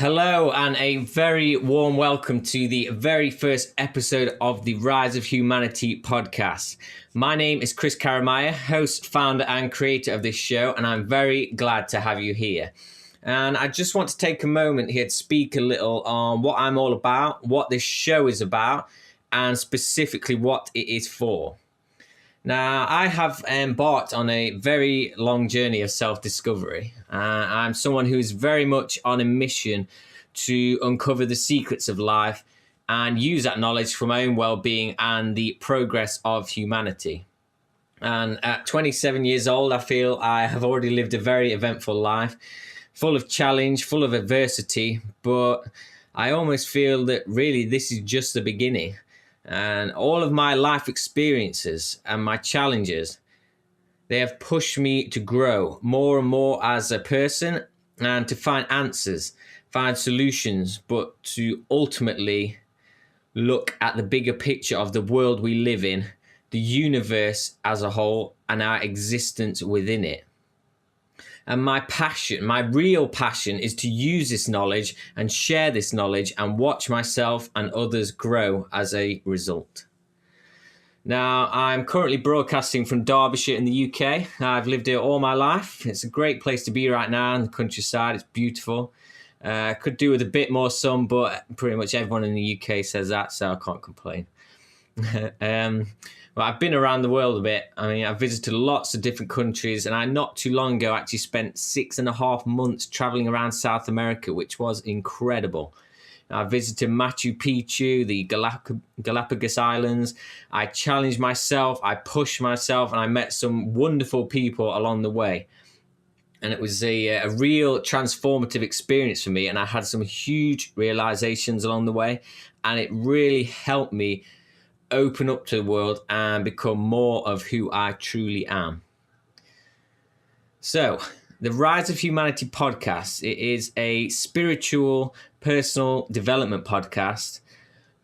Hello, and a very warm welcome to the very first episode of the Rise of Humanity podcast. My name is Chris Karamaya, host, founder, and creator of this show, and I'm very glad to have you here. And I just want to take a moment here to speak a little on what I'm all about, what this show is about, and specifically what it is for. Now, I have embarked on a very long journey of self-discovery. I'm someone who is very much on a mission to uncover the secrets of life and use that knowledge for my own well-being and the progress of humanity. And at 27 years old, I feel I have already lived a very eventful life, full of challenge, full of adversity, but I almost feel that really this is just the beginning. And all of my life experiences and my challenges, they have pushed me to grow more and more as a person and to find answers, find solutions, but to ultimately look at the bigger picture of the world we live in, the universe as a whole, and our existence within it. And my passion, my real passion, is to use this knowledge and share this knowledge and watch myself and others grow as a result. Now, I'm currently broadcasting from Derbyshire in the UK. I've lived here all my life. It's a great place to be right now in the countryside. It's beautiful. Could do with a bit more sun, but pretty much everyone in the UK says that, so I can't complain. Well, I've been around the world a bit. I mean, I've visited lots of different countries, and I not too long ago actually spent 6.5 months traveling around South America, which was incredible. I visited Machu Picchu, the Galapagos Islands. I challenged myself, I pushed myself, and I met some wonderful people along the way. And it was a real transformative experience for me, and I had some huge realizations along the way, and it really helped me open up to the world and become more of who I truly am. So, the Rise of Humanity podcast, it is a spiritual, personal development podcast,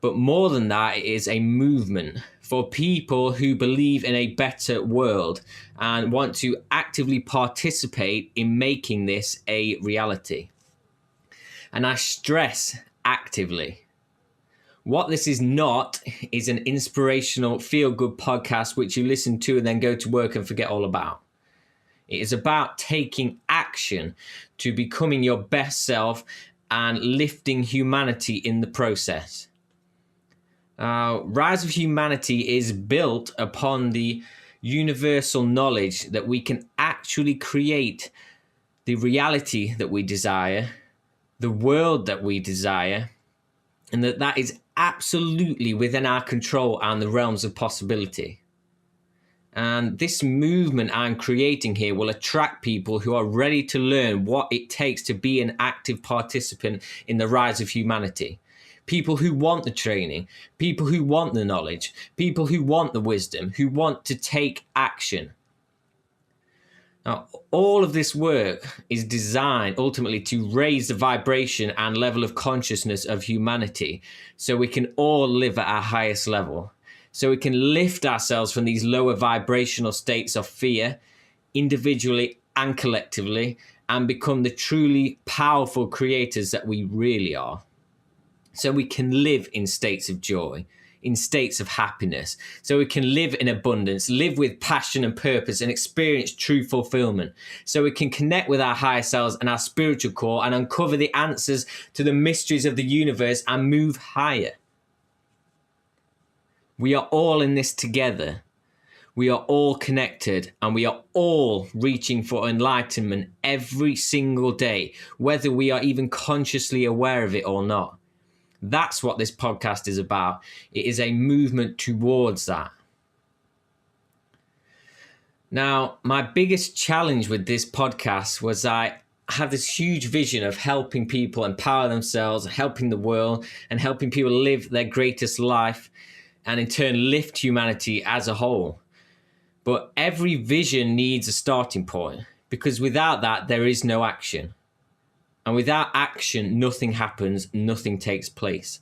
but more than that, it is a movement for people who believe in a better world and want to actively participate in making this a reality. And I stress actively. What this is not is an inspirational feel-good podcast which you listen to and then go to work and forget all about. It is about taking action to becoming your best self and lifting humanity in the process. Rise of Humanity is built upon the universal knowledge that we can actually create the reality that we desire, the world that we desire, and that is absolutely within our control and the realms of possibility. And this movement I'm creating here will attract people who are ready to learn what it takes to be an active participant in the rise of humanity. People who want the training, people who want the knowledge, people who want the wisdom, who want to take action. Now, all of this work is designed ultimately to raise the vibration and level of consciousness of humanity so we can all live at our highest level, so we can lift ourselves from these lower vibrational states of fear, individually and collectively, and become the truly powerful creators that we really are. So we can live in states of joy, in states of happiness, so we can live in abundance, live with passion and purpose, and experience true fulfillment, so we can connect with our higher selves and our spiritual core and uncover the answers to the mysteries of the universe and move higher. We are all in this together. We are all connected, and we are all reaching for enlightenment every single day, whether we are even consciously aware of it or not. That's what this podcast is about. It is a movement towards that. Now, my biggest challenge with this podcast was I had this huge vision of helping people empower themselves, helping the world, and helping people live their greatest life, and in turn lift humanity as a whole. But every vision needs a starting point, because without that, there is no action. And without action, nothing happens, nothing takes place.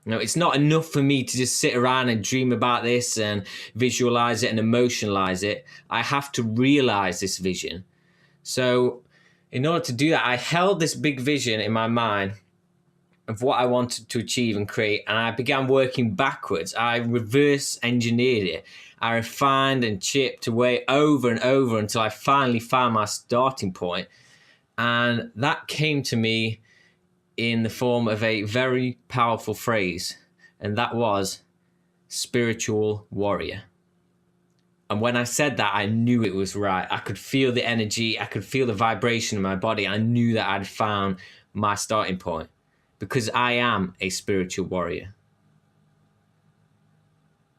Now, it's not enough for me to just sit around and dream about this and visualize it and emotionalize it. I have to realize this vision. So in order to do that, I held this big vision in my mind of what I wanted to achieve and create, and I began working backwards. I reverse engineered it. I refined and chipped away over and over until I finally found my starting point. And that came to me in the form of a very powerful phrase, and that was spiritual warrior. And when I said that, I knew it was right. I could feel the energy, I could feel the vibration in my body. I knew that I'd found my starting point because I am a spiritual warrior.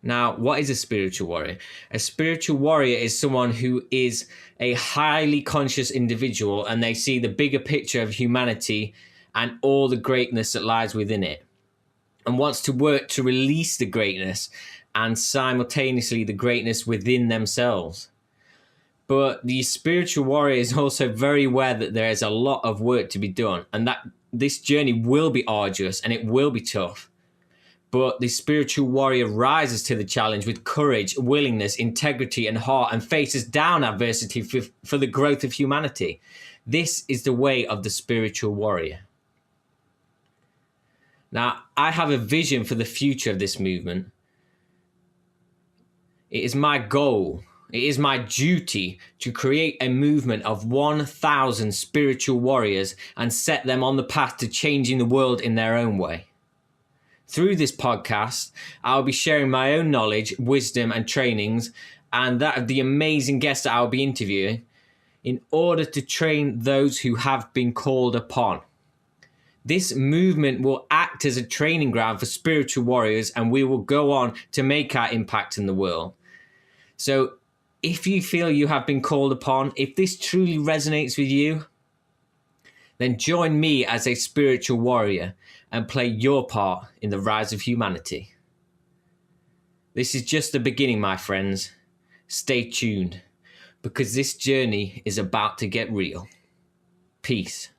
Now, what is a spiritual warrior? A spiritual warrior is someone who is a highly conscious individual and they see the bigger picture of humanity and all the greatness that lies within it, and wants to work to release the greatness and simultaneously the greatness within themselves. But the spiritual warrior is also very aware that there is a lot of work to be done and that this journey will be arduous and it will be tough. But the spiritual warrior rises to the challenge with courage, willingness, integrity, and heart, and faces down adversity for the growth of humanity. This is the way of the spiritual warrior. Now, I have a vision for the future of this movement. It is my goal, it is my duty to create a movement of 1,000 spiritual warriors and set them on the path to changing the world in their own way. Through this podcast, I'll be sharing my own knowledge, wisdom, and trainings, and that of the amazing guests that I'll be interviewing, in order to train those who have been called upon. This movement will act as a training ground for spiritual warriors, and we will go on to make our impact in the world. So if you feel you have been called upon, if this truly resonates with you, then join me as a spiritual warrior and play your part in the rise of humanity. This is just the beginning, my friends. Stay tuned, because this journey is about to get real. Peace.